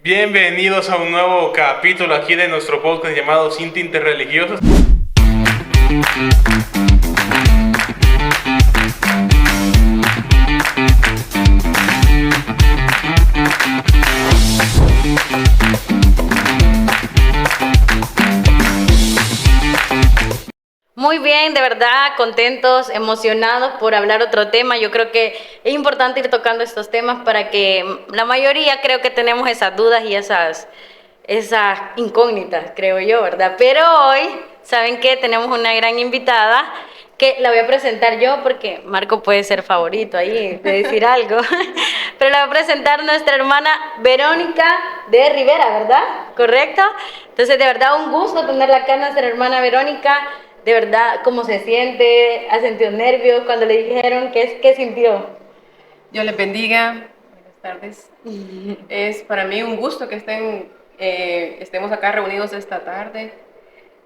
Bienvenidos a un nuevo capítulo aquí de nuestro podcast llamado Sin Tintes Religiosos. Muy bien, de verdad, contentos, emocionados por hablar otro tema. Yo creo que es importante ir tocando estos temas para que la mayoría creo que tenemos esas dudas y esas incógnitas, creo yo, ¿verdad? Pero hoy, ¿saben qué? Tenemos una gran invitada que la voy a presentar yo porque Marco puede ser favorito ahí de decir algo. Pero la voy a presentar nuestra hermana Verónica de Rivera, ¿verdad? ¿Correcto? Entonces, de verdad, un gusto tenerla acá, nuestra hermana Verónica. De verdad, ¿cómo se siente? ¿Ha sentido nervios cuando le dijeron? ¿Qué sintió? Dios les bendiga. Buenas tardes. Es para mí un gusto que estemos acá reunidos esta tarde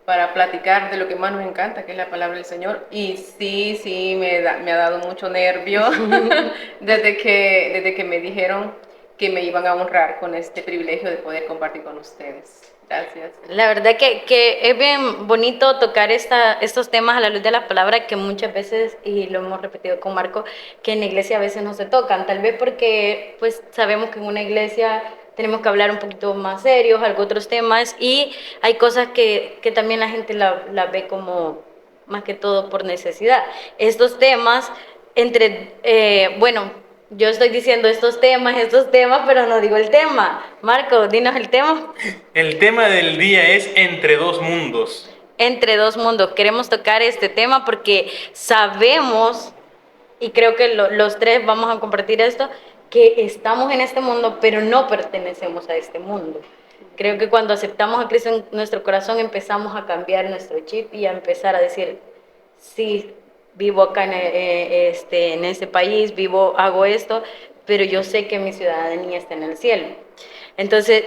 para platicar de lo que más nos encanta, que es la palabra del Señor. Y sí, me ha dado mucho nervio desde que me dijeron que me iban a honrar con este privilegio de poder compartir con ustedes. Gracias. La verdad que es bien bonito tocar estos temas a la luz de la palabra que muchas veces, y lo hemos repetido con Marco, que en la iglesia a veces no se tocan, tal vez porque pues sabemos que en una iglesia tenemos que hablar un poquito más serios, algo otros temas, y hay cosas que también la gente la ve como más que todo por necesidad. Estos temas, yo estoy diciendo estos temas, pero no digo el tema. Marco, dinos el tema. El tema del día es Entre dos mundos. Entre dos mundos. Queremos tocar este tema porque sabemos, y creo que los tres vamos a compartir esto, que estamos en este mundo, pero no pertenecemos a este mundo. Creo que cuando aceptamos a Cristo en nuestro corazón empezamos a cambiar nuestro chip y a empezar a decir, sí, vivo acá en este país, hago esto, pero yo sé que mi ciudadanía está en el cielo. Entonces,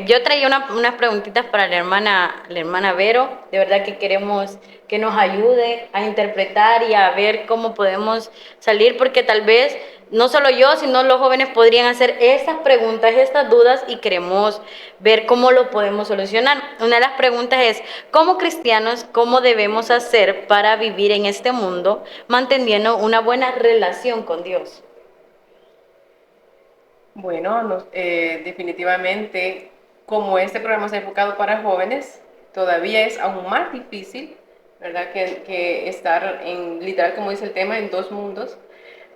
yo traía unas preguntitas para la hermana Vero. De verdad que queremos que nos ayude a interpretar y a ver cómo podemos salir, porque tal vez no solo yo, sino los jóvenes podrían hacer estas preguntas, estas dudas, y queremos ver cómo lo podemos solucionar. Una de las preguntas es, como cristianos, ¿cómo debemos hacer para vivir en este mundo manteniendo una buena relación con Dios? Bueno, definitivamente, como este programa es enfocado para jóvenes, todavía es aún más difícil, ¿verdad? Que estar literal, como dice el tema, en dos mundos.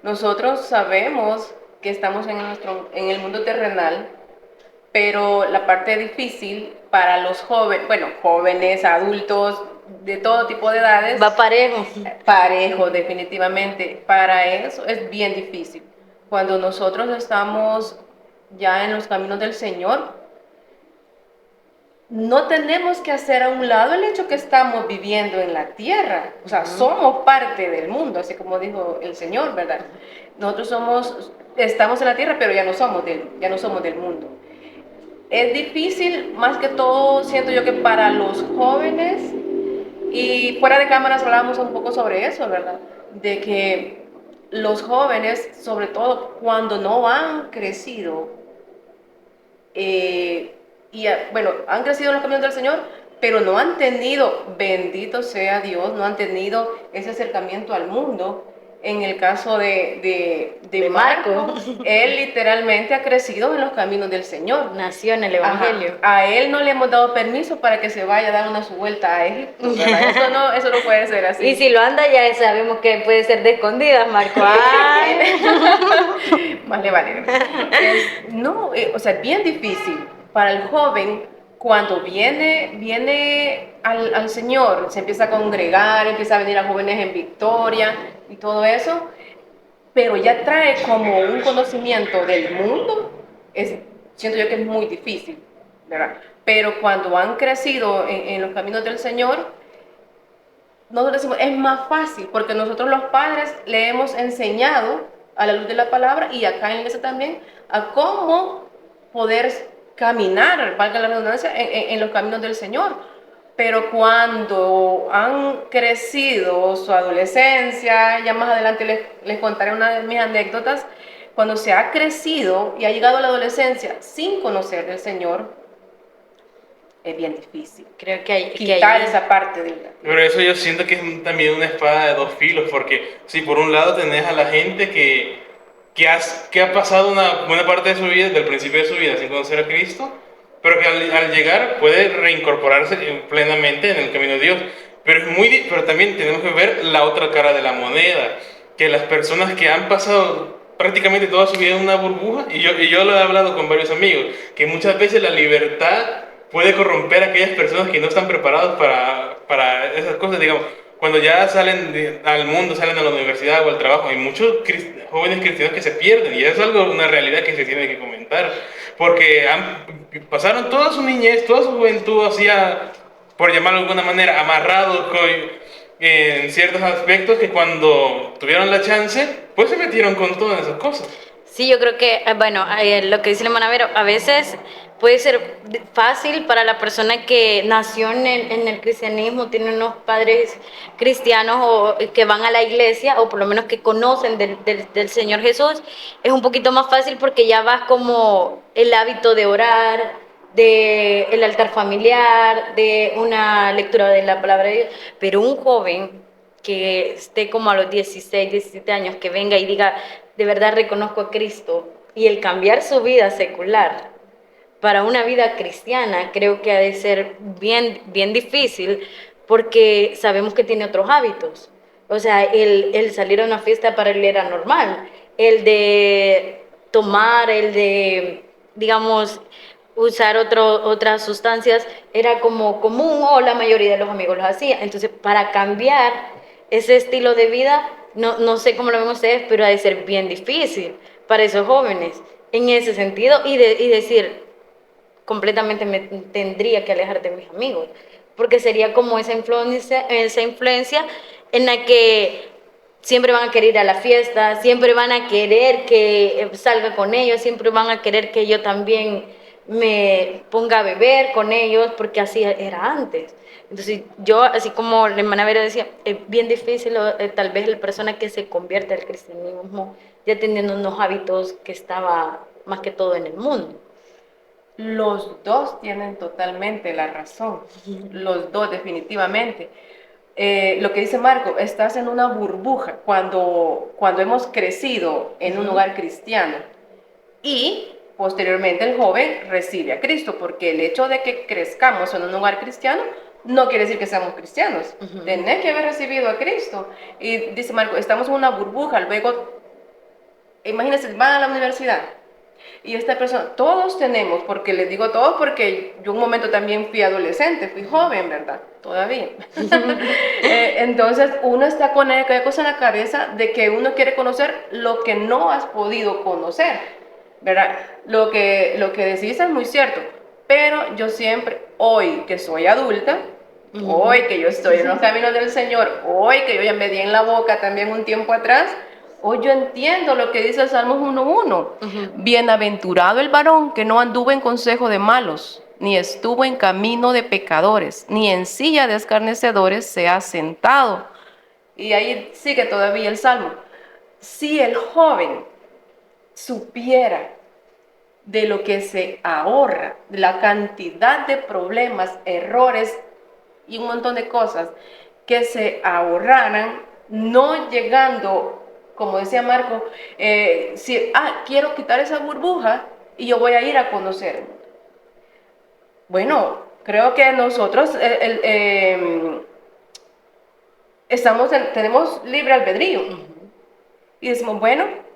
Nosotros sabemos que estamos en el mundo terrenal, pero la parte difícil para los jóvenes, adultos, de todo tipo de edades. Va parejo. Parejo, definitivamente. Para eso es bien difícil. Cuando nosotros estamos ya en los caminos del Señor, no tenemos que hacer a un lado el hecho que estamos viviendo en la tierra. O sea, somos parte del mundo, así como dijo el Señor, ¿verdad? Nosotros estamos en la tierra, pero ya no somos del mundo. Es difícil, más que todo, siento yo que para los jóvenes, y fuera de cámaras hablábamos un poco sobre eso, ¿verdad? De que los jóvenes, sobre todo cuando no han crecido, han crecido en los caminos del Señor, pero no han tenido, bendito sea Dios, no han tenido ese acercamiento al mundo. En el caso de Marco, él literalmente ha crecido en los caminos del Señor. Nació en el Evangelio. Ajá. A él no le hemos dado permiso para que se vaya a dar su vuelta a Egipto, ¿verdad? Eso no puede ser así. Y si lo anda, ya sabemos que puede ser de escondidas, Marco. ¡Ay! Más le vale. O sea, es bien difícil para el joven cuando viene al Señor, se empieza a congregar, empieza a venir a jóvenes en victoria y todo eso, pero ya trae como un conocimiento del mundo, siento yo que es muy difícil, ¿verdad? Pero cuando han crecido en los caminos del Señor, nosotros decimos, es más fácil, porque nosotros los padres le hemos enseñado a la luz de la palabra, y acá en la iglesia también, a cómo poder caminar, valga la redundancia, en los caminos del Señor. Pero cuando han crecido su adolescencia, ya más adelante les contaré una de mis anécdotas, cuando se ha crecido y ha llegado a la adolescencia sin conocer del Señor, es bien difícil Creo que hay quitar esa parte de la... Pero eso yo siento que es también una espada de dos filos, porque si por un lado tenés a la gente que ha pasado una buena parte de su vida, del principio de su vida, sin conocer a Cristo, pero que al llegar puede reincorporarse plenamente en el camino de Dios. Pero también tenemos que ver la otra cara de la moneda, que las personas que han pasado prácticamente toda su vida en una burbuja, y yo lo he hablado con varios amigos, que muchas veces la libertad puede corromper a aquellas personas que no están preparados para esas cosas, digamos. Cuando ya salen al mundo, salen a la universidad o al trabajo, hay muchos jóvenes cristianos que se pierden, y eso es algo, una realidad que se tiene que comentar, porque pasaron toda su niñez, toda su juventud, por llamarlo de alguna manera, amarrados en ciertos aspectos, que cuando tuvieron la chance, pues se metieron con todas esas cosas. Sí, yo creo que, bueno, lo que dice el hermano Vero, a veces puede ser fácil para la persona que nació en el cristianismo, tiene unos padres cristianos o que van a la iglesia, o por lo menos que conocen del Señor Jesús. Es un poquito más fácil porque ya vas como el hábito de orar, de el altar familiar, de una lectura de la palabra de Dios. Pero un joven que esté como a los 16, 17 años, que venga y diga, de verdad reconozco a Cristo, y el cambiar su vida secular para una vida cristiana, creo que ha de ser bien, bien difícil, porque sabemos que tiene otros hábitos. O sea, el salir a una fiesta para él era normal, el de tomar, el de, digamos, usar otras sustancias era como común, o la mayoría de los amigos lo hacían. Entonces, para cambiar ese estilo de vida, no sé cómo lo ven ustedes, pero ha de ser bien difícil para esos jóvenes en ese sentido, y decir, completamente me tendría que alejar de mis amigos, porque sería como esa influencia en la que siempre van a querer ir a la fiesta, siempre van a querer que salga con ellos, siempre van a querer que yo también me ponga a beber con ellos, porque así era antes. Entonces yo, así como la hermana Vera decía, es bien difícil tal vez la persona que se convierte al cristianismo ya teniendo unos hábitos que estaba más que todo en el mundo. Los dos tienen totalmente la razón, los dos definitivamente. Lo que dice Marco, estás en una burbuja cuando hemos crecido en un hogar cristiano, y posteriormente el joven recibe a Cristo, porque el hecho de que crezcamos en un hogar cristiano no quiere decir que seamos cristianos. Tenés que haber recibido a Cristo. Y dice Marco, estamos en una burbuja, luego, imagínense, van a la universidad. Y esta persona, todos tenemos, porque les digo todos porque yo un momento también fui adolescente, fui joven, ¿verdad? Todavía. Entonces uno está con aquella cosa en la cabeza de que uno quiere conocer lo que no has podido conocer, ¿verdad? Lo que decís es muy cierto, pero yo siempre, hoy que soy adulta, hoy que yo estoy en los caminos del Señor, hoy que yo ya me di en la boca también un tiempo atrás, hoy yo entiendo lo que dice el Salmos 1:1. Bienaventurado el varón que no anduvo en consejo de malos, ni estuvo en camino de pecadores, ni en silla de escarnecedores se ha sentado. Y ahí sigue todavía el Salmo. Si el joven supiera de lo que se ahorra, de la cantidad de problemas, errores y un montón de cosas que se ahorraran, no llegando, como decía Marco, quiero quitar esa burbuja y yo voy a ir a conocer. Bueno, creo que nosotros tenemos libre albedrío. Y decimos, bueno,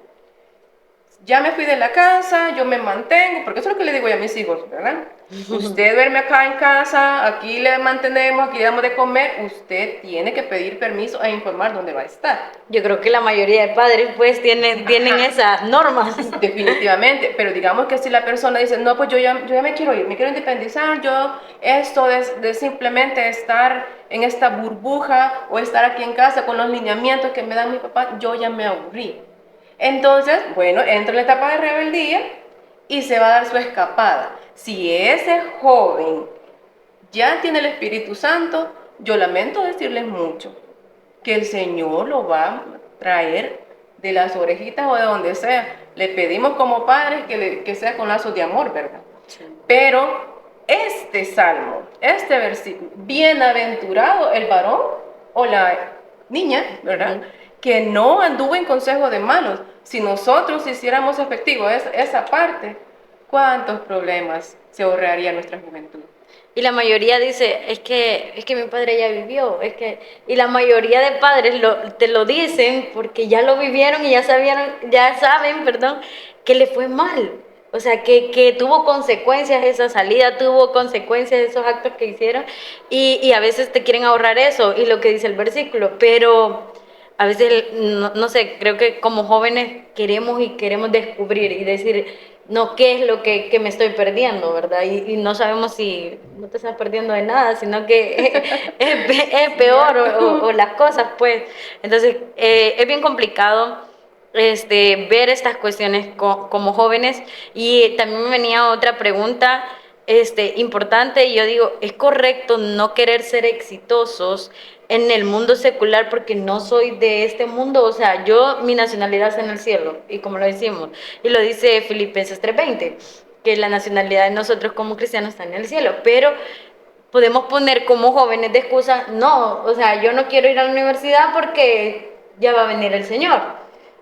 ya me fui de la casa, yo me mantengo, porque eso es lo que le digo yo a mis hijos, ¿verdad? Usted duerme acá en casa, aquí le mantenemos, aquí le damos de comer, usted tiene que pedir permiso e informar dónde va a estar. Yo creo que la mayoría de padres pues tienen esas normas. Definitivamente, pero digamos que si la persona dice, no, pues yo ya me quiero ir, me quiero independizar, yo esto de simplemente estar en esta burbuja o estar aquí en casa con los lineamientos que me dan mi papá, yo ya me aburrí. Entonces, bueno, entra en la etapa de rebeldía y se va a dar su escapada. Si ese joven ya tiene el Espíritu Santo, yo lamento decirles mucho que el Señor lo va a traer de las orejitas o de donde sea. Le pedimos como padres que sea con lazos de amor, ¿verdad? Sí. Pero este salmo, este versículo, bienaventurado el varón o la niña, ¿verdad? Que no anduvo en consejo de malos. Si nosotros hiciéramos efectivo esa parte, ¿cuántos problemas se ahorraría nuestra juventud? Y la mayoría dice, es que mi padre ya vivió, y la mayoría de padres te lo dicen porque ya lo vivieron y ya saben, perdón, que le fue mal. O sea, que tuvo consecuencias esa salida, tuvo consecuencias esos actos que hicieron, y a veces te quieren ahorrar eso, y lo que dice el versículo, pero a veces, no sé, creo que como jóvenes queremos descubrir y decir, no, qué es lo que me estoy perdiendo, ¿verdad? Y no sabemos si no te estás perdiendo de nada, sino que es peor o las cosas, pues. Entonces, es bien complicado ver estas cuestiones como jóvenes. Y también me venía otra pregunta importante, y yo digo, ¿es correcto no querer ser exitosos en el mundo secular porque no soy de este mundo? O sea, mi nacionalidad está en el cielo, y como lo decimos, y lo dice Filipenses 3:20, que la nacionalidad de nosotros como cristianos está en el cielo, pero podemos poner como jóvenes de excusa, no, o sea, yo no quiero ir a la universidad porque ya va a venir el Señor,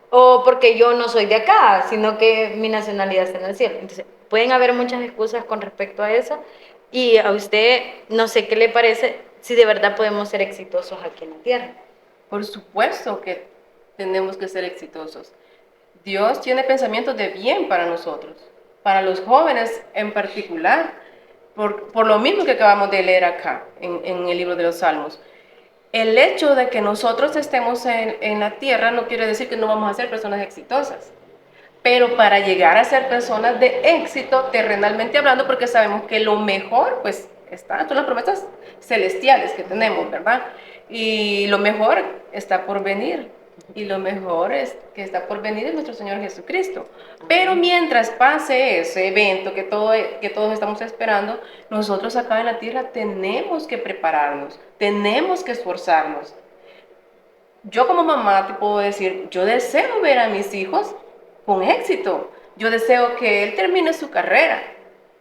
o porque yo no soy de acá, sino que mi nacionalidad está en el cielo. Entonces, pueden haber muchas excusas con respecto a eso, y a usted, no sé qué le parece, si de verdad podemos ser exitosos aquí en la tierra. Por supuesto que tenemos que ser exitosos. Dios tiene pensamientos de bien para nosotros, para los jóvenes en particular, por lo mismo que acabamos de leer acá en el libro de los Salmos. El hecho de que nosotros estemos en la tierra no quiere decir que no vamos a ser personas exitosas, pero para llegar a ser personas de éxito, terrenalmente hablando, porque sabemos que lo mejor, pues, son las promesas celestiales que tenemos, ¿verdad? Y lo mejor está por venir. Y lo mejor es que está por venir es nuestro Señor Jesucristo. Pero mientras pase ese evento que todos estamos esperando, nosotros acá en la tierra tenemos que prepararnos, tenemos que esforzarnos. Yo como mamá te puedo decir, yo deseo ver a mis hijos con éxito. Yo deseo que él termine su carrera.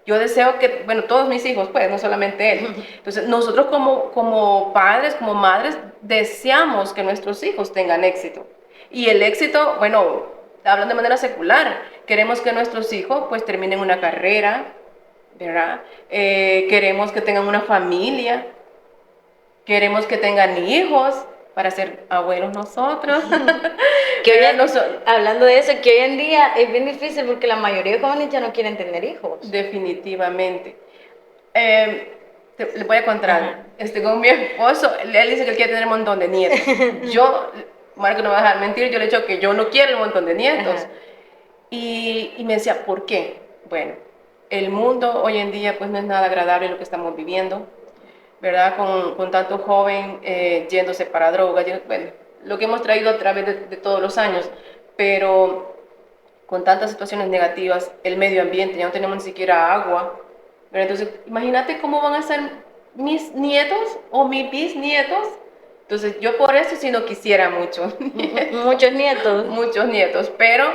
Yo deseo que, bueno, todos mis hijos, pues, no solamente él. Entonces, nosotros como padres, como madres, deseamos que nuestros hijos tengan éxito. Y el éxito, bueno, hablando de manera secular, queremos que nuestros hijos, pues, terminen una carrera, ¿verdad? Queremos que tengan una familia, queremos que tengan hijos para ser abuelos nosotros. Hablando de eso, que hoy en día es bien difícil porque la mayoría de jóvenes ya no quieren tener hijos. Definitivamente. Les voy a contar, con mi esposo, él dice que él quiere tener un montón de nietos. Yo, Marco no me va a dejar mentir, yo le he dicho que yo no quiero un montón de nietos. Y me decía, ¿por qué? Bueno, el mundo hoy en día pues no es nada agradable lo que estamos viviendo, ¿verdad? Con tanto joven yéndose para drogas, bueno, lo que hemos traído a través de todos los años, pero con tantas situaciones negativas, el medio ambiente, ya no tenemos ni siquiera agua, ¿verdad? Entonces, imagínate cómo van a ser mis nietos o mis bisnietos. Entonces, yo por eso sí no quisiera muchos nietos. Muchos nietos, pero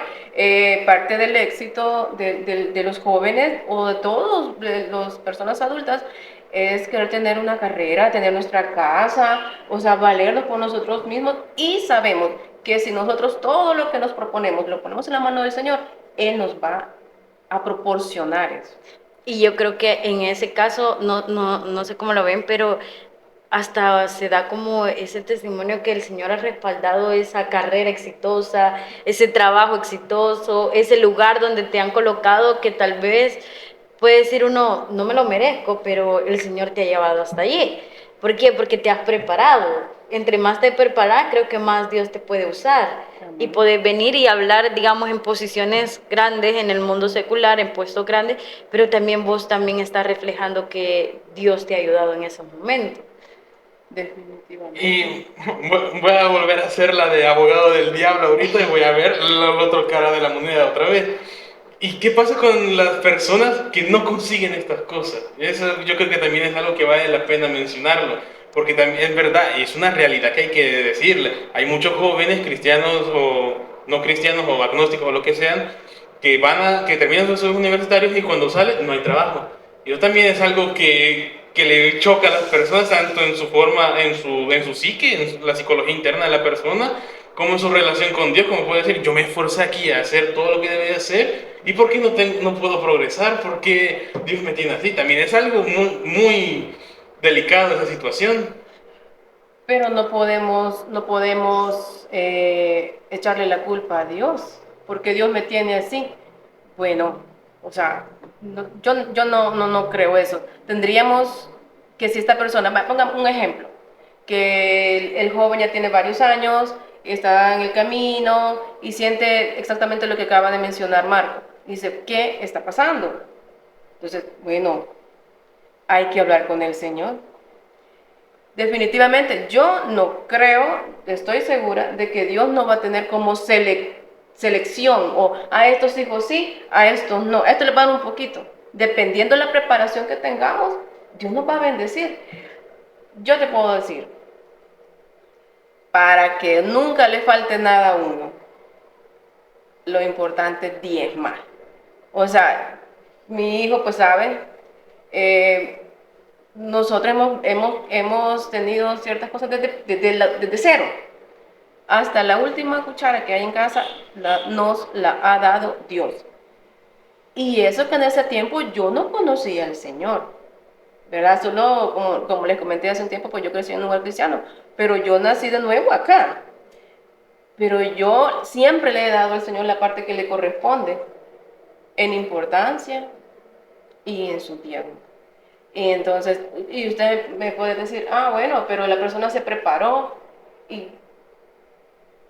parte del éxito de los jóvenes o de todas las personas adultas es querer tener una carrera, tener nuestra casa, o sea, valernos por nosotros mismos, y sabemos que si nosotros todo lo que nos proponemos lo ponemos en la mano del Señor, Él nos va a proporcionar eso. Y yo creo que en ese caso, no sé cómo lo ven, pero hasta se da como ese testimonio que el Señor ha respaldado esa carrera exitosa, ese trabajo exitoso, ese lugar donde te han colocado, que tal vez puede decir uno, no me lo merezco, pero el Señor te ha llevado hasta allí. ¿Por qué? Porque te has preparado. Entre más te preparas, creo que más Dios te puede usar. Amén. Y poder venir y hablar, digamos, en posiciones grandes en el mundo secular, en puestos grandes, pero también vos también estás reflejando que Dios te ha ayudado en esos momentos. Definitivamente. Y voy a volver a hacer la de abogado del diablo ahorita y voy a ver la otra cara de la moneda otra vez. ¿Y qué pasa con las personas que no consiguen estas cosas? Eso yo creo que también es algo que vale la pena mencionarlo, porque también es verdad, es una realidad que hay que decirle. Hay muchos jóvenes cristianos o no cristianos o agnósticos o lo que sean, que terminan sus estudios universitarios y cuando salen no hay trabajo. Y eso también es algo que le choca a las personas, tanto en su forma, en su psique, en la psicología interna de la persona, como en su relación con Dios, como puede decir, yo me esforcé aquí a hacer todo lo que debe de hacer, ¿y por qué no puedo progresar? ¿Por qué Dios me tiene así? También es algo muy delicado esa situación. Pero no podemos echarle la culpa a Dios, porque Dios me tiene así. Bueno, o sea, yo no creo eso. Tendríamos que si esta persona, pongamos un ejemplo, que el joven ya tiene varios años, está en el camino y siente exactamente lo que acaba de mencionar Marco. Dice, ¿qué está pasando? Entonces, bueno, hay que hablar con el Señor. Definitivamente, yo no creo, estoy segura de que Dios no va a tener como selección o a estos hijos sí, a estos no. A esto le va a dar un poquito. Dependiendo de la preparación que tengamos, Dios nos va a bendecir. Yo te puedo decir, para que nunca le falte nada a uno, lo importante es diezmar. O sea, mi hijo, pues sabe, nosotros hemos tenido ciertas cosas desde cero. Hasta la última cuchara que hay en casa nos la ha dado Dios. Y eso que en ese tiempo yo no conocía al Señor, ¿verdad? Solo, como les comenté hace un tiempo, pues yo crecí en un lugar cristiano, pero yo nací de nuevo acá. Pero yo siempre le he dado al Señor la parte que le corresponde en importancia y en su tiempo. Y entonces, y usted me puede decir, ah, bueno, pero la persona se preparó y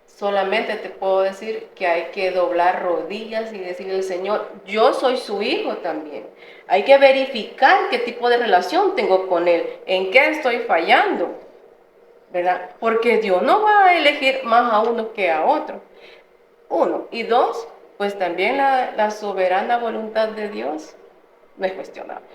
solamente te puedo decir que hay que doblar rodillas y decirle al Señor, yo soy su hijo también. Hay que verificar qué tipo de relación tengo con Él, en qué estoy fallando, ¿verdad? Porque Dios no va a elegir más a uno que a otro. Uno. Y dos, pues también la soberana voluntad de Dios no es cuestionable.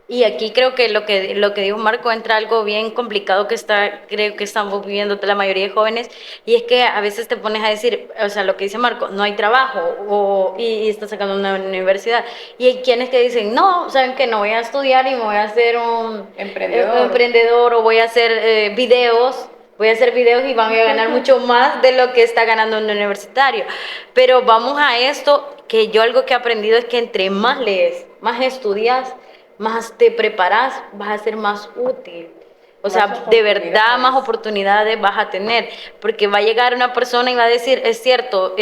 Y aquí creo que lo que dijo Marco entra algo bien complicado creo que estamos viviendo la mayoría de jóvenes, y es que a veces te pones a decir, o sea, lo que dice Marco, no hay trabajo, y estás sacando una universidad, y hay quienes que dicen, no, saben que no voy a estudiar y me voy a hacer un emprendedor o voy a hacer videos. Voy a hacer videos y van a ganar mucho más de lo que está ganando un universitario. Pero vamos a esto, que yo algo que he aprendido es que entre más lees, más estudias, más te preparas, vas a ser más útil. O sea, de verdad más oportunidades vas a tener, porque va a llegar una persona y va a decir, es cierto,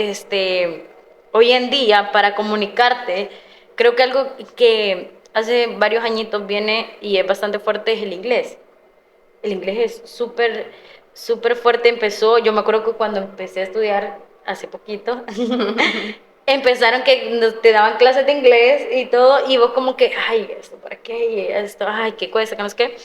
hoy en día para comunicarte, creo que algo que hace varios añitos viene y es bastante fuerte es el inglés. El inglés es súper fuerte, yo me acuerdo que cuando empecé a estudiar hace poquito, empezaron que te daban clases de inglés y todo, y vos como que, ay, esto para qué, y esto, ay, qué cuesta, que no sé qué.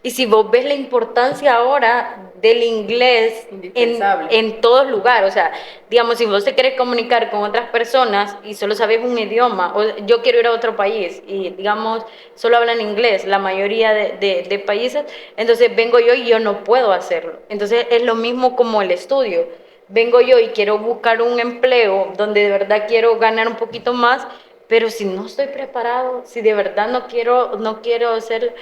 Y si vos ves la importancia ahora del inglés en todos lugares, o sea, digamos, si vos te querés comunicar con otras personas y solo sabes un idioma, o yo quiero ir a otro país y, digamos, solo hablan inglés, la mayoría de países, entonces vengo yo y yo no puedo hacerlo. Entonces es lo mismo como el estudio. Vengo yo y quiero buscar un empleo donde de verdad quiero ganar un poquito más, pero si no estoy preparado, si de verdad no quiero hacer.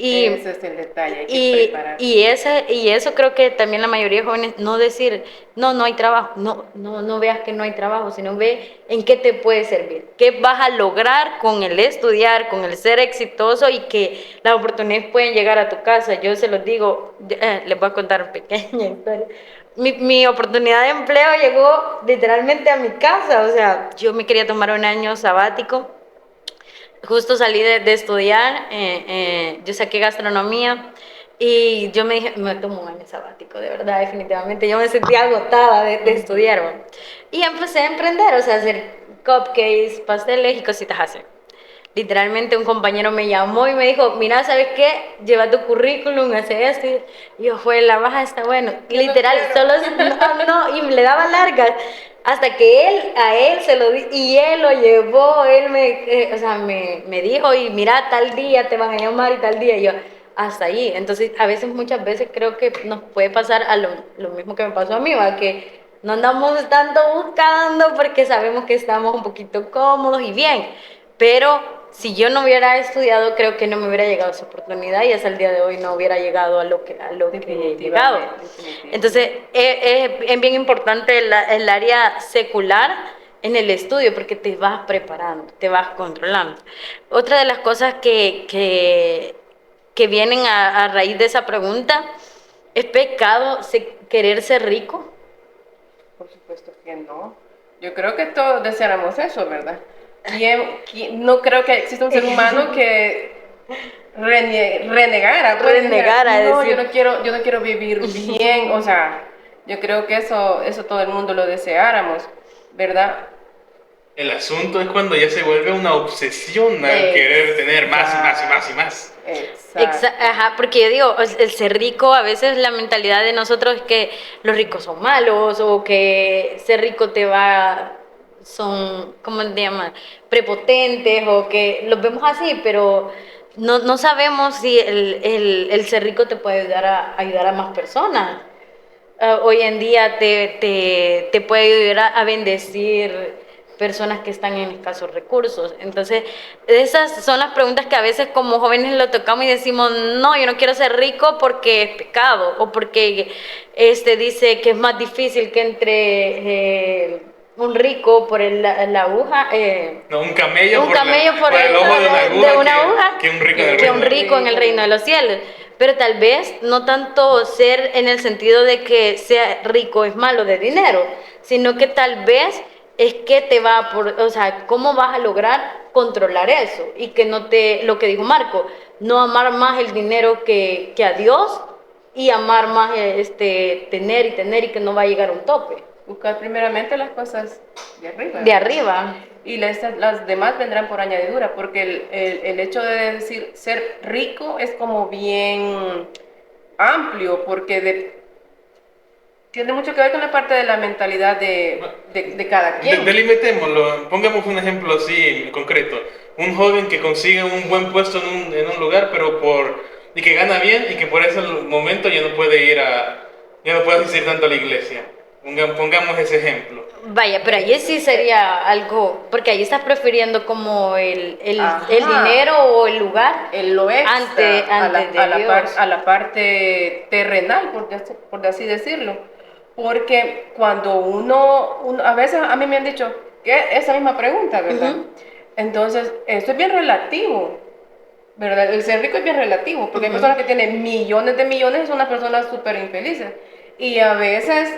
Ese es el detalle, hay que prepararse. Y eso creo que también la mayoría de jóvenes, no decir, no hay trabajo, no veas que no hay trabajo, sino ve en qué te puede servir, qué vas a lograr con el estudiar, con el ser exitoso, y que las oportunidades pueden llegar a tu casa. Yo se los digo, les voy a contar una pequeña historia. Mi oportunidad de empleo llegó literalmente a mi casa, o sea, yo me quería tomar un año sabático. Justo salí de estudiar, yo saqué gastronomía y yo me dije, me tomo un año sabático, de verdad, definitivamente. Yo me sentía agotada de estudiar, ¿no? Y empecé a emprender, o sea, a hacer cupcakes, pasteles y cositas así. Literalmente un compañero me llamó y me dijo, mira, ¿sabes qué? Lleva tu currículum, hace esto. Y yo, fue, la baja está bueno. Literal, solo, y le daba largas. Hasta que a él se lo di, y él lo llevó, él me dijo, y mira, tal día te van a llamar y tal día, y yo, hasta ahí. Entonces, muchas veces creo que nos puede pasar a lo mismo que me pasó a mí, ¿va? Que No andamos tanto buscando porque sabemos que estamos un poquito cómodos y bien, pero si yo no hubiera estudiado, creo que no me hubiera llegado esa oportunidad y hasta el día de hoy no hubiera llegado a lo que he llegado. Definitivamente. Entonces, es bien importante el área secular en el estudio porque te vas preparando, te vas controlando. Otra de las cosas que vienen a raíz de esa pregunta, ¿es pecado querer ser rico? Por supuesto que no. Yo creo que todos deseáramos eso, ¿verdad? No creo que exista un ser humano que renegara, pues, Renegara, no, decir. yo no quiero vivir bien, o sea, yo creo que eso todo el mundo lo deseáramos, ¿verdad? El asunto es cuando ya se vuelve una obsesión al querer tener más y más y más y más. Exacto. Ajá, porque yo digo, el ser rico, a veces la mentalidad de nosotros es que los ricos son malos o que ser rico son, ¿cómo se llama? Prepotentes o que los vemos así, pero no sabemos si el ser rico te puede ayudar a más personas. Hoy en día te puede ayudar a bendecir personas que están en escasos recursos. Entonces, esas son las preguntas que a veces como jóvenes lo tocamos y decimos, no, yo no quiero ser rico porque es pecado, o porque dice que es más difícil que entre un rico por la aguja. No, un camello, Un camello por el ojo de una aguja, que un rico en el que reino. un rico en el reino de los cielos. Pero tal vez no tanto ser en el sentido de que sea rico es malo de dinero, sino que tal vez es que o sea, cómo vas a lograr controlar eso y que lo que dijo Marco, no amar más el dinero que a Dios y amar más tener y que no va a llegar a un tope. Buscar primeramente las cosas de arriba. De arriba. Y las demás vendrán por añadidura, porque el hecho de decir ser rico es como bien amplio, porque tiene mucho que ver con la parte de la mentalidad de cada quien. Delimitémoslo, pongamos un ejemplo así concreto. Un joven que consigue un buen puesto en un lugar, y que gana bien y que por ese momento ya no puede asistir tanto a la iglesia. Pongamos ese ejemplo. Vaya, pero ahí sí sería algo, porque ahí estás prefiriendo como el dinero o el lugar Lo extra, antes de Dios. a la parte terrenal, por así decirlo. Porque cuando a veces a mí me han dicho que esa misma pregunta, ¿verdad? Entonces, esto es bien relativo, ¿verdad? El ser rico es bien relativo, porque hay personas que tienen millones de millones y son unas personas súper infelices. Y a veces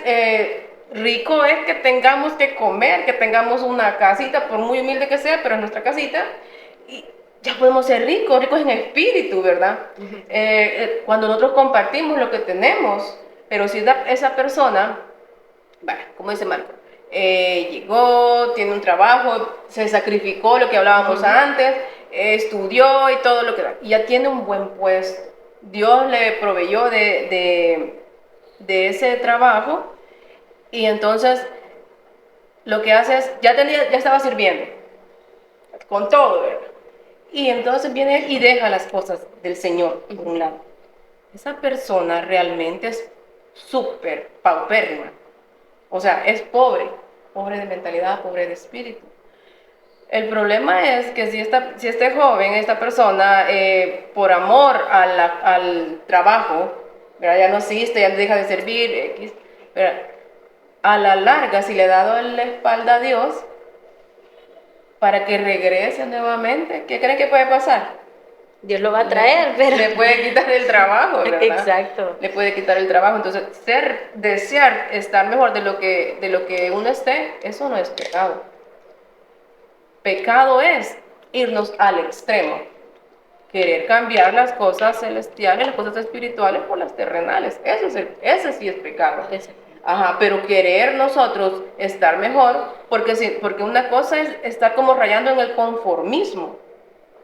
rico es que tengamos que comer, que tengamos una casita, por muy humilde que sea, pero es nuestra casita. Y ya podemos ser ricos en espíritu, ¿verdad? Cuando nosotros compartimos lo que tenemos, pero si esa persona, como dice Marco, llegó, tiene un trabajo, se sacrificó, lo que hablábamos antes, estudió y todo lo que da, y ya tiene un buen puesto. Dios le proveyó de ese trabajo, y entonces lo que hace es, ya estaba sirviendo, con todo, ¿verdad? Y entonces viene y deja las cosas del Señor, por un lado. Esa persona realmente es súper paupérrima. O sea, es pobre de mentalidad, pobre de espíritu. El problema es que si este joven, esta persona, por amor al trabajo, ¿verdad? Ya no existe, ya deja de servir, ¿verdad? A la larga, si le ha dado la espalda a Dios, para que regrese nuevamente, ¿qué creen que puede pasar? Dios lo va a traer, pero... Le puede quitar el trabajo, ¿verdad? Exacto. Le puede quitar el trabajo. Entonces, desear estar mejor de lo que uno esté, eso no es pecado. Pecado es irnos al extremo. Querer cambiar las cosas celestiales, las cosas espirituales por las terrenales. Ese sí es pecado. Ajá, pero querer nosotros estar mejor, porque una cosa es estar como rayando en el conformismo.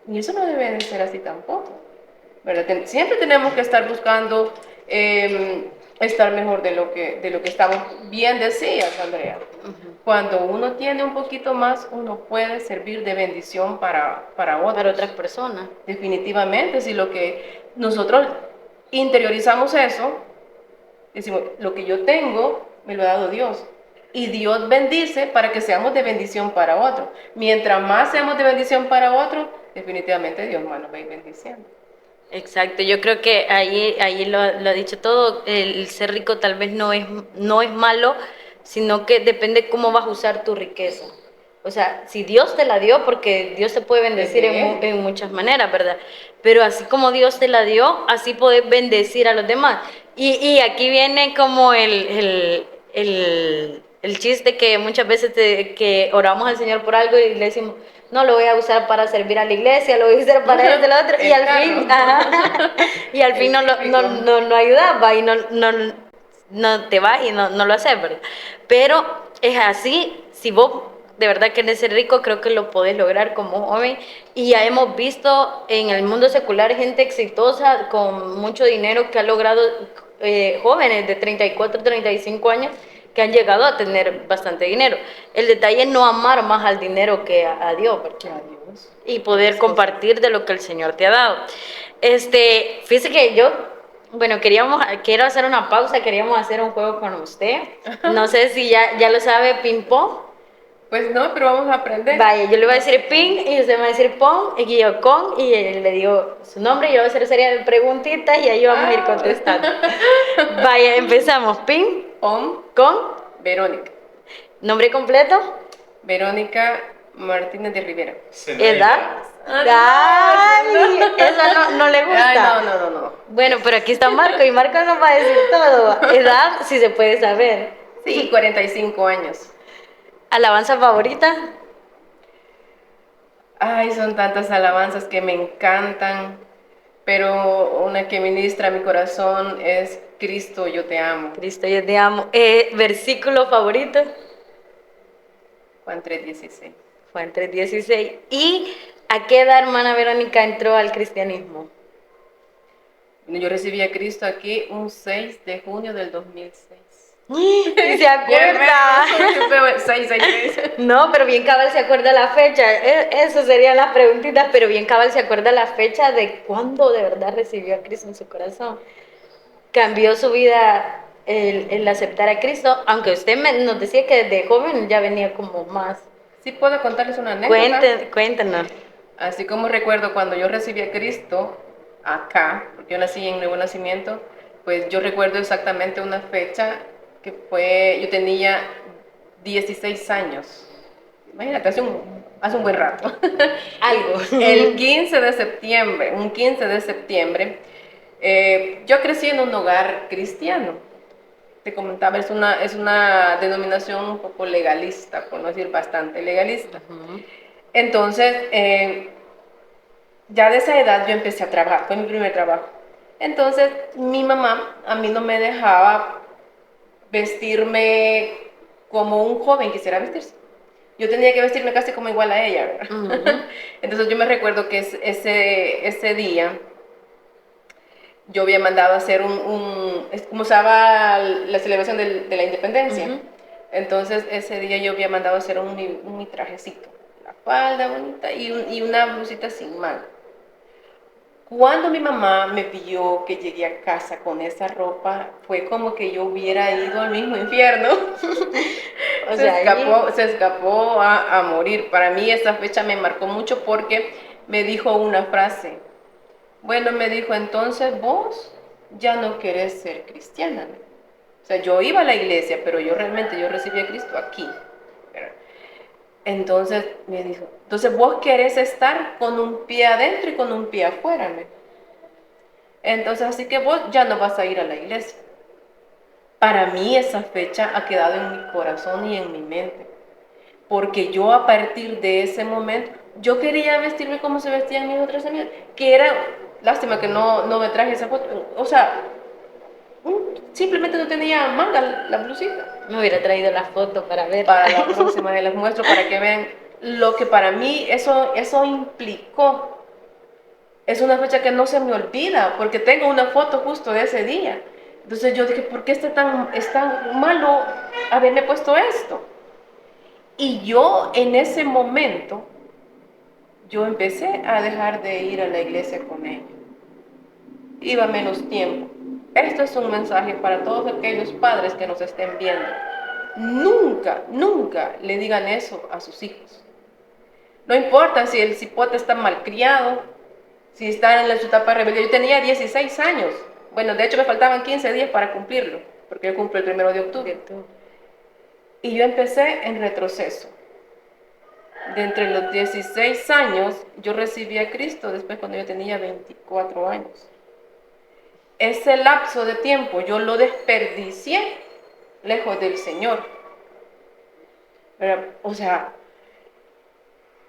Y eso no debe de ser así tampoco, ¿verdad? Siempre tenemos que estar buscando estar mejor de lo que estamos. Bien decías, Andrea. Cuando uno tiene un poquito más, uno puede servir de bendición para otras personas. Definitivamente, si lo que nosotros interiorizamos eso, decimos, lo que yo tengo me lo ha dado Dios. y Dios bendice para que seamos de bendición para otro. Mientras más seamos de bendición para otro, definitivamente Dios más nos va a ir bendiciendo. Exacto, yo creo que ahí lo ha dicho todo. El ser rico tal vez no es malo, sino que depende cómo vas a usar tu riqueza. O sea, si Dios te la dio, porque Dios te puede bendecir en muchas maneras, ¿verdad? Pero así como Dios te la dio, así podés bendecir a los demás. Y aquí viene como el chiste que muchas veces que oramos al Señor por algo y le decimos, no, lo voy a usar para servir a la iglesia, lo voy a usar para esto, lo otro, y al fin, y al fin no ayudaba y no te vas y no lo haces, ¿verdad? Pero es así, si vos de verdad querés ser rico, creo que lo podés lograr como joven, y ya hemos visto en el mundo secular gente exitosa con mucho dinero que ha logrado, jóvenes de 34, 35 años, que han llegado a tener bastante dinero. El detalle es no amar más al dinero que a Dios, ¿verdad? Y poder compartir de lo que el Señor te ha dado. Fíjese que yo, bueno, quiero hacer una pausa, queríamos hacer un juego con usted. No sé si ya lo sabe, ping pong. Pues no, pero vamos a aprender. Vaya, yo le voy a decir ping y usted me va a decir pong y yo con, y le digo su nombre y yo voy a hacer serie de preguntitas y ahí vamos a ir contestando. Vaya, empezamos. Ping, Pong, con, Verónica. nombre completo, Verónica Martínez de Rivera. edad. Ay, esa no le gusta. Ay, no. Bueno, pero aquí está Marco y Marco nos va a decir todo. Edad, si se puede saber. Sí, 45 años. Alabanza favorita. Ay, son tantas alabanzas que me encantan, pero una que ministra mi corazón es Cristo, yo te amo. Cristo, yo te amo. Versículo favorito. Juan 3:16. Juan 3:16. ¿Y a qué edad, hermana Verónica, entró al cristianismo? Yo recibí a Cristo aquí un 6 de junio del 2006. ¿Y se acuerda? 6. No, pero bien cabal se acuerda la fecha. Eso serían las preguntitas, pero bien cabal se acuerda la fecha de cuándo de verdad recibió a Cristo en su corazón. Cambió su vida el aceptar a Cristo, aunque usted nos decía que desde joven ya venía como más. Sí, puedo contarles una anécdota. Cuéntanos. Así como recuerdo cuando yo recibí a Cristo acá, porque yo nací en Nuevo Nacimiento, pues yo recuerdo exactamente una fecha que fue, yo tenía 16 años. Imagínate, hace un buen rato. Algo. El 15 de septiembre, un 15 de septiembre, yo crecí en un hogar cristiano. Te comentaba, es una denominación un poco legalista, por no decir bastante legalista. Uh-huh. Entonces, ya de esa edad yo empecé a trabajar, fue mi primer trabajo. Entonces, mi mamá a mí no me dejaba vestirme como un joven quisiera vestirse. Yo tenía que vestirme casi como igual a ella, ¿verdad? Uh-huh. Entonces, yo me recuerdo que ese día yo había mandado a hacer como usaba la celebración de la independencia. Uh-huh. Entonces, ese día yo había mandado a hacer mi trajecito, la falda bonita y una blusita sin manga. Cuando mi mamá me vio que llegué a casa con esa ropa, fue como que yo hubiera ido al mismo infierno. Se escapó a morir. Para mí esa fecha me marcó mucho porque me dijo una frase. Bueno, me dijo, entonces vos ya no querés ser cristiana. O sea, yo iba a la iglesia, pero yo recibí a Cristo aquí. Entonces me dijo, entonces vos querés estar con un pie adentro y con un pie afuera. Entonces, así que vos ya no vas a ir a la iglesia. Para mí esa fecha ha quedado en mi corazón y en mi mente. Porque yo a partir de ese momento, yo quería vestirme como se vestían mis otras amigas, que era, lástima que no me traje esa foto, o sea, simplemente no tenía manga la blusita. Me hubiera traído la foto para ver. Para la próxima les muestro para que vean lo que para mí eso implicó. Es una fecha que no se me olvida, porque tengo una foto justo de ese día. Entonces yo dije, ¿por qué es tan malo haberme puesto esto? Y yo en ese momento, yo empecé a dejar de ir a la iglesia con ella. Iba menos tiempo. Esto es un mensaje para todos aquellos padres que nos estén viendo. nunca, nunca le digan eso a sus hijos. No importa si el cipote está malcriado, si está en su etapa rebelde. Yo tenía 16 años. Bueno, de hecho me faltaban 15 días para cumplirlo, porque yo cumplo el 1 de octubre. Y yo empecé en retroceso. De entre los 16 años, yo recibí a Cristo después cuando yo tenía 24 años. Ese lapso de tiempo yo lo desperdicié lejos del Señor. Pero, o sea,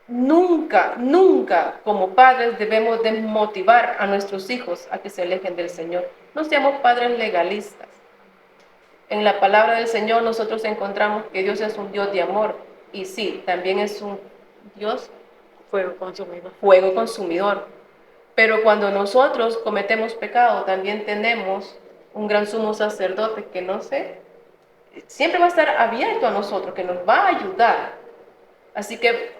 nunca, nunca como padres debemos de motivar a nuestros hijos a que se alejen del Señor. No seamos padres legalistas. En la palabra del Señor nosotros encontramos que Dios es un Dios de amor y sí, también es un Dios fuego consumidor. Pero cuando nosotros cometemos pecado, también tenemos un gran sumo sacerdote que no sé, siempre va a estar abierto a nosotros, que nos va a ayudar. Así que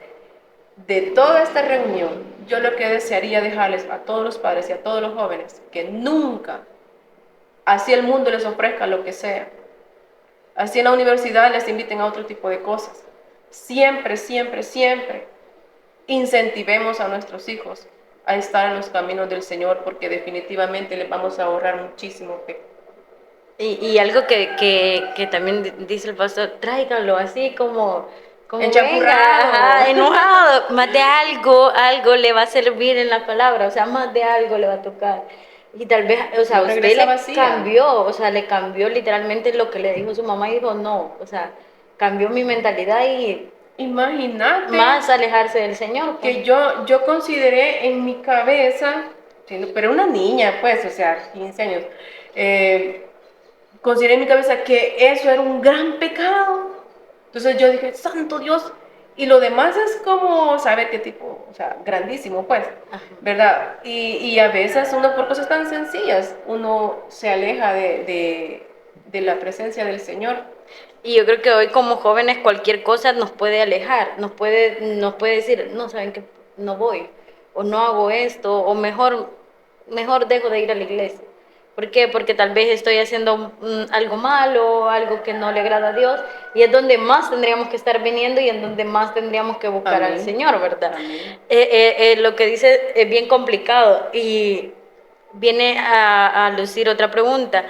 de toda esta reunión, yo lo que desearía dejarles a todos los padres y a todos los jóvenes, que nunca, así el mundo les ofrezca lo que sea, así en la universidad les inviten a otro tipo de cosas, siempre, siempre, siempre incentivemos a nuestros hijos a estar en los caminos del Señor, porque definitivamente les vamos a ahorrar muchísimo pecado. Y algo que también dice el pastor, tráigalo así como Enchampurrado. venga, ajá, enojado, más de algo le va a servir en la palabra, o sea, más de algo le va a tocar. Y tal vez, o sea, No usted regresa le vacía. cambió, o sea, le cambió literalmente lo que le dijo su mamá y dijo, no, o sea, cambió mi mentalidad y Imagínate más alejarse del Señor. que yo consideré en mi cabeza, pero una niña, pues, o sea, 15 años, consideré en mi cabeza que eso era un gran pecado. Entonces yo dije, santo Dios, y lo demás es como saber qué tipo, o sea, grandísimo, pues, Ajá. ¿verdad? Y a veces uno por cosas tan sencillas, uno se aleja de la presencia del Señor. Y yo creo que hoy como jóvenes cualquier cosa nos puede alejar, nos puede decir, no, saben que no voy, o no hago esto, o mejor dejo de ir a la iglesia. ¿Por qué? Porque tal vez estoy haciendo algo malo, algo que no le agrada a Dios, y es donde más tendríamos que estar viniendo y en donde más tendríamos que buscar Amén. al Señor, ¿verdad? Amén. Lo que dice es bien complicado y viene a lucir otra pregunta.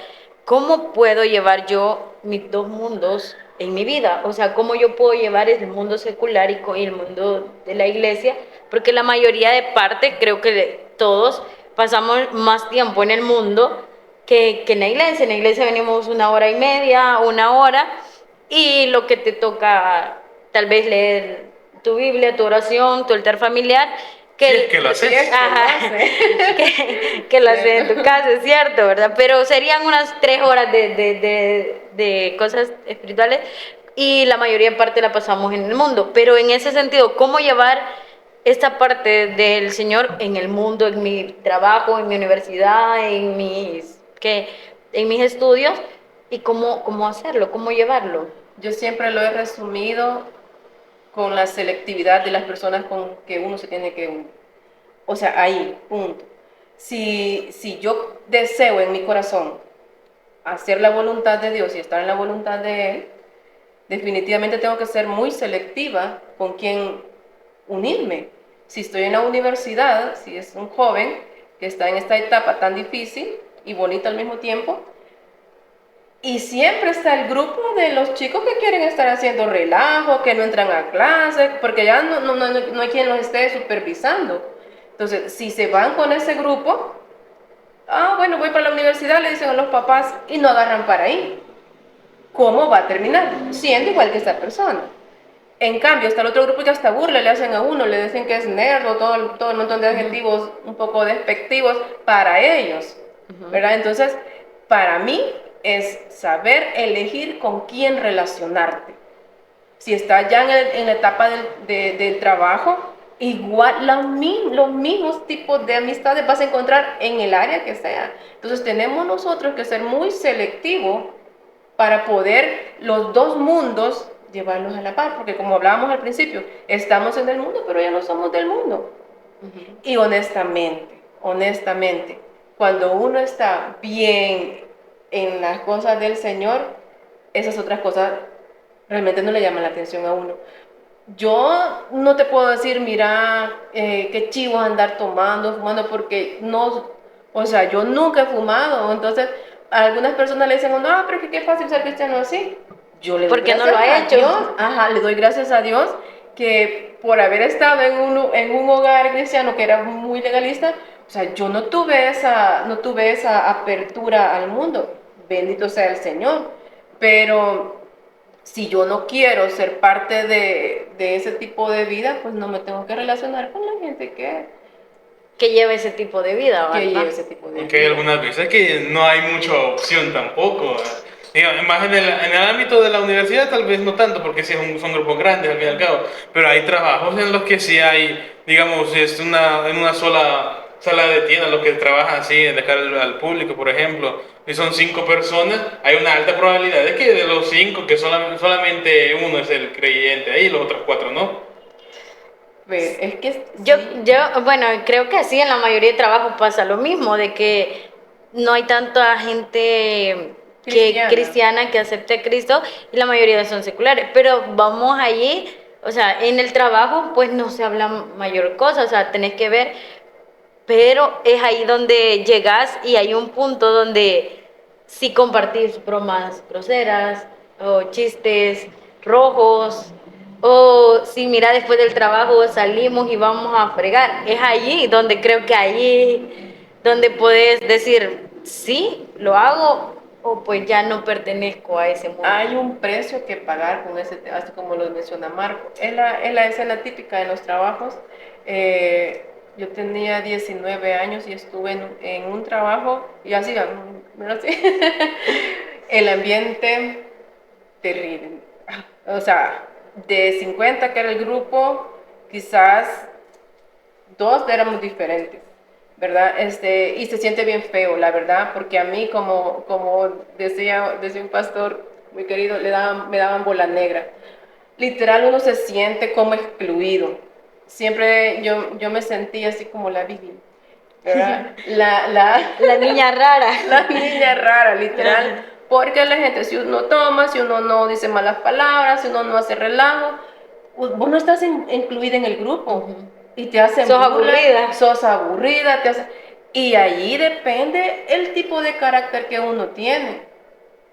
¿Cómo puedo llevar yo mis dos mundos en mi vida? O sea, ¿cómo yo puedo llevar el mundo secular y el mundo de la iglesia? Porque la mayoría de parte, creo que todos pasamos más tiempo en el mundo que en la iglesia. En la iglesia venimos 1 hora y media, 1 hora, y lo que te toca, tal vez leer tu Biblia, tu oración, tu altar familiar, Si es que lo haces. Sí, es que Ajá, lo hace. que lo haces en tu casa, es cierto, ¿verdad? Pero serían unas 3 horas de cosas espirituales y la mayoría de parte la pasamos en el mundo. Pero en ese sentido, ¿cómo llevar esta parte del Señor en el mundo, en mi trabajo, en mi universidad, en mis estudios? ¿Y cómo hacerlo? ¿Cómo llevarlo? Yo siempre lo he resumido con la selectividad de las personas con que uno se tiene que unir. O sea, ahí, punto. Si yo deseo en mi corazón hacer la voluntad de Dios y estar en la voluntad de Él, definitivamente tengo que ser muy selectiva con quién unirme. Si estoy en la universidad, si es un joven que está en esta etapa tan difícil y bonita al mismo tiempo, y siempre está el grupo de los chicos que quieren estar haciendo relajo, que no entran a clase, porque ya no hay quien los esté supervisando. Entonces, si se van con ese grupo, bueno, voy para la universidad, le dicen a los papás y no agarran para ahí. ¿Cómo va a terminar? Siendo igual que esta persona. En cambio, está el otro grupo que hasta burla le hacen a uno, le dicen que es nerd o todo el montón de adjetivos un poco despectivos para ellos, ¿verdad? Entonces, para mí es saber elegir con quién relacionarte. Si estás ya en la etapa del trabajo, igual los mismos tipos de amistades vas a encontrar en el área que sea. Entonces tenemos nosotros que ser muy selectivos para poder los dos mundos llevarlos a la par, porque como hablábamos al principio, estamos en el mundo, pero ya no somos del mundo. Y honestamente, cuando uno está bien en las cosas del Señor, esas otras cosas realmente no le llama la atención a uno. Yo no te puedo decir, mira, qué chivo andar tomando, fumando, porque no, o sea, yo nunca he fumado. Entonces, a algunas personas le dicen, no, pero que qué fácil ser cristiano así. Yo le doy Porque no gracias lo ha a hecho. Dios, ajá, le doy gracias a Dios que por haber estado en un hogar cristiano que era muy legalista, o sea, yo no tuve esa apertura al mundo. Bendito sea el Señor. Pero si yo no quiero ser parte de ese tipo de vida, pues no me tengo que relacionar con la gente Que lleva ese tipo de vida, que lleve ¿verdad? ese tipo de Aunque hay vida. algunas veces que no hay mucha opción tampoco. Digamos, más en el ámbito de la universidad tal vez no tanto, porque sí son grupos grandes al fin y al cabo, pero hay trabajos en los que sí hay, digamos, en una sola sala de tienda, los que trabajan así, de cara al público, por ejemplo, si son 5 personas, hay una alta probabilidad de que de los 5, que solamente uno es el creyente ahí, los otros 4 no. Pero es que Yo, sí, bueno, creo que sí, en la mayoría de trabajos pasa lo mismo, de que no hay tanta gente cristiana. cristiana que acepte a Cristo y la mayoría son seculares. Pero vamos allí, o sea, en el trabajo pues no se habla mayor cosa, o sea, tenés que ver, pero es ahí donde llegas y hay un punto donde si compartís bromas groseras o chistes rojos o si mira después del trabajo salimos y vamos a fregar, es allí donde creo que allí donde puedes decir sí, lo hago o pues ya no pertenezco a ese mundo. Hay un precio que pagar con ese tema, así como lo menciona Marco. Es la escena típica en los trabajos. Yo tenía 19 años y estuve en un trabajo, y así, menos así, el ambiente terrible. O sea, de 50 que era el grupo, quizás dos éramos diferentes, ¿verdad? Y se siente bien feo, la verdad, porque a mí, como decía un pastor muy querido, me daban bola negra. Literal, uno se siente como excluido. Siempre yo me sentía así como la Bibi, ¿verdad? La niña rara. La niña rara, literal. Porque la gente, si uno toma, si uno no dice malas palabras, si uno no hace relajo, vos no estás incluida en el grupo. Y te hacen Sos burla, aburrida. sos aburrida, y ahí depende el tipo de carácter que uno tiene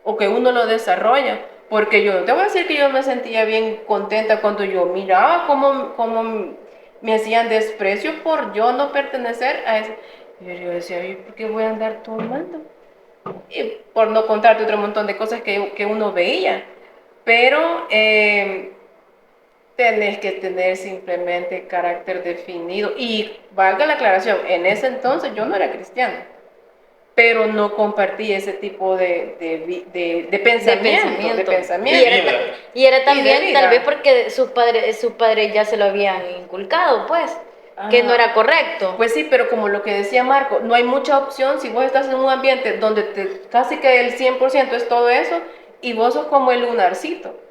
o que uno lo desarrolla. Porque yo no te voy a decir que yo me sentía bien contenta cuando yo miraba cómo me hacían desprecio por yo no pertenecer a ese. Y yo decía, ¿y por qué voy a andar tomando? Y por no contarte otro montón de cosas que uno veía. Pero tenés que tener simplemente carácter definido. Y valga la aclaración, en ese entonces yo no era cristiana, pero no compartí ese tipo de pensamiento, de pensamiento. Y era Y de también vida. tal vez porque sus padres ya se lo habían inculcado, pues, que no era correcto. Pues sí, pero como lo que decía Marco, no hay mucha opción si vos estás en un ambiente donde casi que el 100% es todo eso y vos sos como el lunarcito.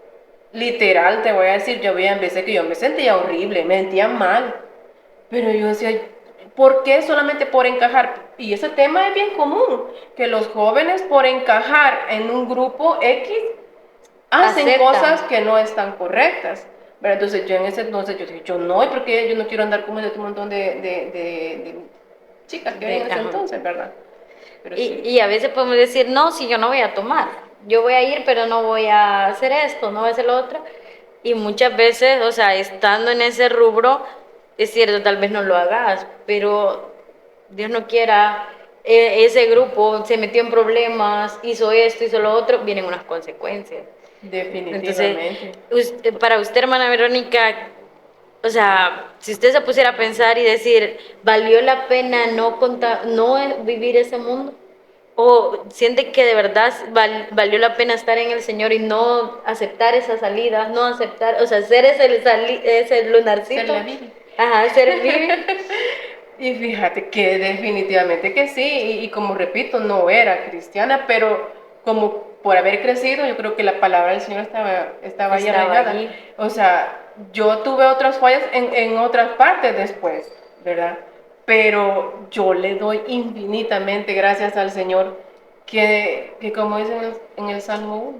Literal, te voy a decir, yo había veces que yo me sentía horrible, me sentía mal, pero yo decía, ¿por qué solamente por encajar? Y ese tema es bien común, que los jóvenes por encajar en un grupo X hacen Aceptan. cosas que no están correctas. ¿Verdad? Entonces yo en ese entonces yo dije, yo no, porque yo no quiero andar como ese montón de chicas que hay en ese entonces, ¿verdad? Pero sí. Y a veces podemos decir, no, si yo no voy a tomar, yo voy a ir, pero no voy a hacer esto, no voy a hacer lo otro. Y muchas veces, o sea, estando en ese rubro, es cierto, tal vez no lo hagas, pero Dios no quiera, ese grupo se metió en problemas, hizo esto, hizo lo otro, vienen unas consecuencias. Entonces, Definitivamente. para usted, hermana Verónica, o sea, si usted se pusiera a pensar y decir, ¿valió la pena no vivir ese mundo? ¿O siente que de verdad valió la pena estar en el Señor y no aceptar esas salidas, no aceptar, o sea, ser ese lunarcito? Ser la Bibi. Ajá, ser Bibi. Y fíjate que definitivamente que sí, y como repito, no era cristiana, pero como por haber crecido, yo creo que la palabra del Señor estaba ahí arraigada. allí. O sea, yo tuve otras fallas en otras partes después, ¿verdad? Pero yo le doy infinitamente gracias al Señor que como dice en el Salmo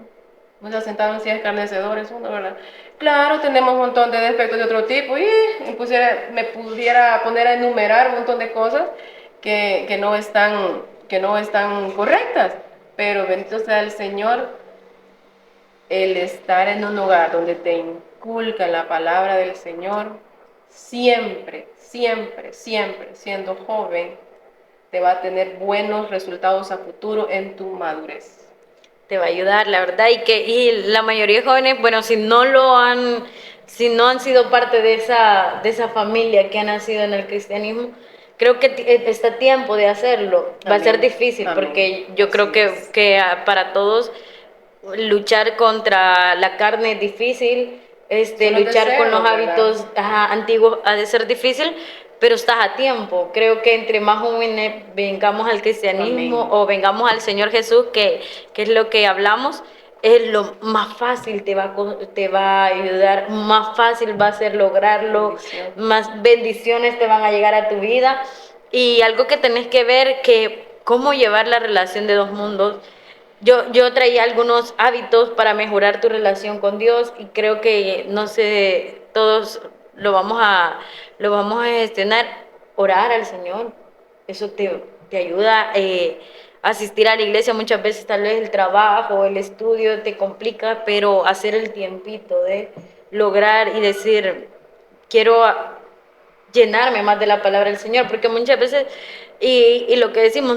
1, no se ha sentado en sillas escarnecedores, uno, ¿verdad? Claro, tenemos un montón de defectos de otro tipo y me pudiera poner a enumerar un montón de cosas que no están correctas. Pero bendito sea el Señor, el estar en un lugar donde te inculcan la palabra del Señor, siempre, siempre, siempre, siendo joven, te va a tener buenos resultados a futuro en tu madurez. Te va a ayudar, la verdad, y la mayoría de jóvenes, bueno, si no han sido parte de esa familia que ha nacido en el cristianismo, creo que está a tiempo de hacerlo. Va a ser difícil, Amén. porque yo creo que para todos luchar contra la carne es difícil, luchar con los hábitos antiguos ha de ser difícil, pero estás a tiempo. Creo que entre más jóvenes vengamos al cristianismo, amén, o vengamos al Señor Jesús, que es lo que hablamos, es lo más fácil te va a ayudar, más fácil va a ser lograrlo, más bendiciones te van a llegar a tu vida. Y algo que tenés que ver, que cómo llevar la relación de dos mundos. Yo traía algunos hábitos para mejorar tu relación con Dios, y creo que, no sé, todos lo vamos a gestionar. Orar al Señor, eso te ayuda. Asistir a la iglesia, muchas veces tal vez el trabajo, el estudio te complica, pero hacer el tiempito de lograr y decir, quiero llenarme más de la palabra del Señor, porque muchas veces, y lo que decimos,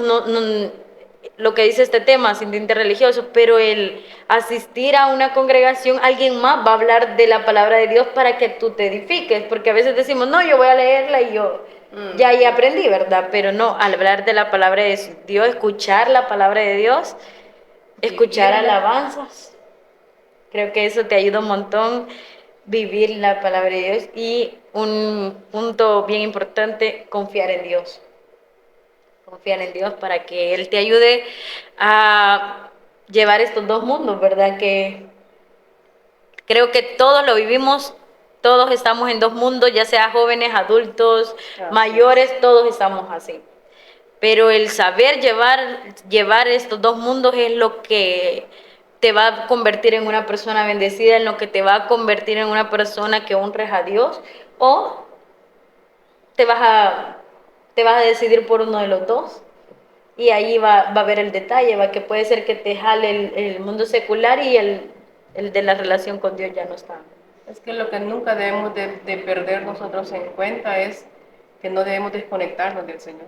lo que dice este tema, sin tinte religioso, pero el asistir a una congregación, alguien más va a hablar de la palabra de Dios para que tú te edifiques, porque a veces decimos, no, yo voy a leerla y yo ya aprendí, ¿verdad? Pero no, al hablar de la palabra de Dios, escuchar la palabra de Dios, escuchar alabanzas, creo que eso te ayuda un montón, vivir la palabra de Dios. Y un punto bien importante, confiar en Dios. Confiar en Dios para que Él te ayude a llevar estos dos mundos, ¿verdad? Que creo que todos lo vivimos, todos estamos en dos mundos, ya sea jóvenes, adultos, mayores, todos estamos así. Pero el saber llevar estos dos mundos es lo que te va a convertir en una persona bendecida, en lo que te va a convertir en una persona que honres a Dios, o te vas a decidir por uno de los dos, y ahí va a haber el detalle, que puede ser que te jale el mundo secular, y el de la relación con Dios ya no está. Es que lo que nunca debemos de perder nosotros en cuenta es que no debemos desconectarnos del Señor.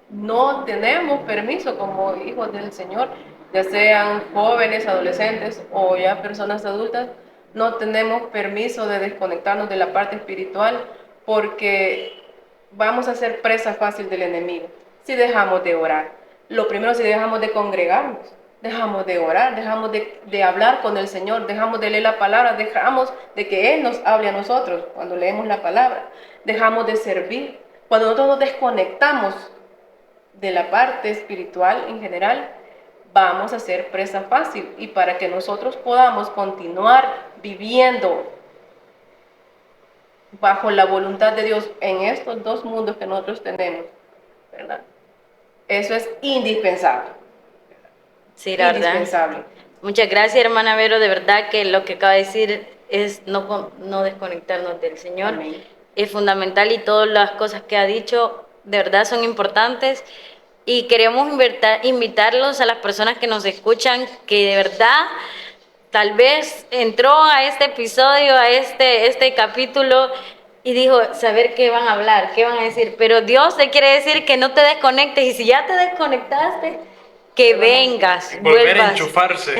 No tenemos permiso como hijos del Señor, ya sean jóvenes, adolescentes o ya personas adultas, no tenemos permiso de desconectarnos de la parte espiritual, porque vamos a ser presa fácil del enemigo si dejamos de orar. Lo primero, si dejamos de congregarnos, dejamos de orar, dejamos de hablar con el Señor, dejamos de leer la palabra, dejamos de que Él nos hable a nosotros cuando leemos la palabra, dejamos de servir. Cuando nosotros nos desconectamos de la parte espiritual en general, vamos a ser presa fácil. Y para que nosotros podamos continuar viviendo bajo la voluntad de Dios en estos dos mundos que nosotros tenemos, ¿verdad? Eso es indispensable. Sí, la indispensable. Verdad. Muchas gracias, hermana Vero. De verdad que lo que acaba de decir es no desconectarnos del Señor. Amén. Es fundamental, y todas las cosas que ha dicho de verdad son importantes. Y queremos invitarlos a las personas que nos escuchan, que de verdad tal vez entró a este episodio, a este capítulo, y dijo, saber qué van a hablar, qué van a decir. Pero Dios te quiere decir que no te desconectes, y si ya te desconectaste, que vengas, volver a enchufarse.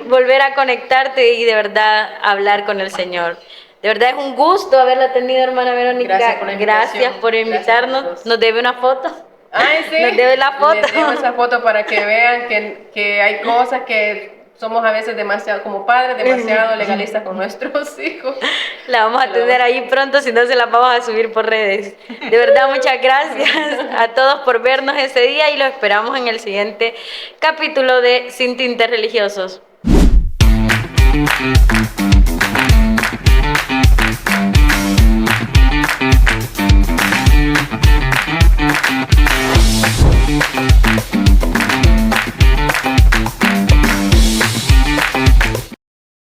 Volver a conectarte y de verdad hablar con el Señor. De verdad es un gusto haberla tenido, hermana Verónica. Gracias por invitarnos. Nos debe una foto. Ay, sí. Nos debe la foto. Les debo esa foto para que vean que hay cosas que somos a veces demasiado, como padres, demasiado legalistas con nuestros hijos. La vamos a tener ahí pronto, si no se la vamos a subir por redes. De verdad, muchas gracias a todos por vernos ese día, y los esperamos en el siguiente capítulo de Sin Tintes Religiosos.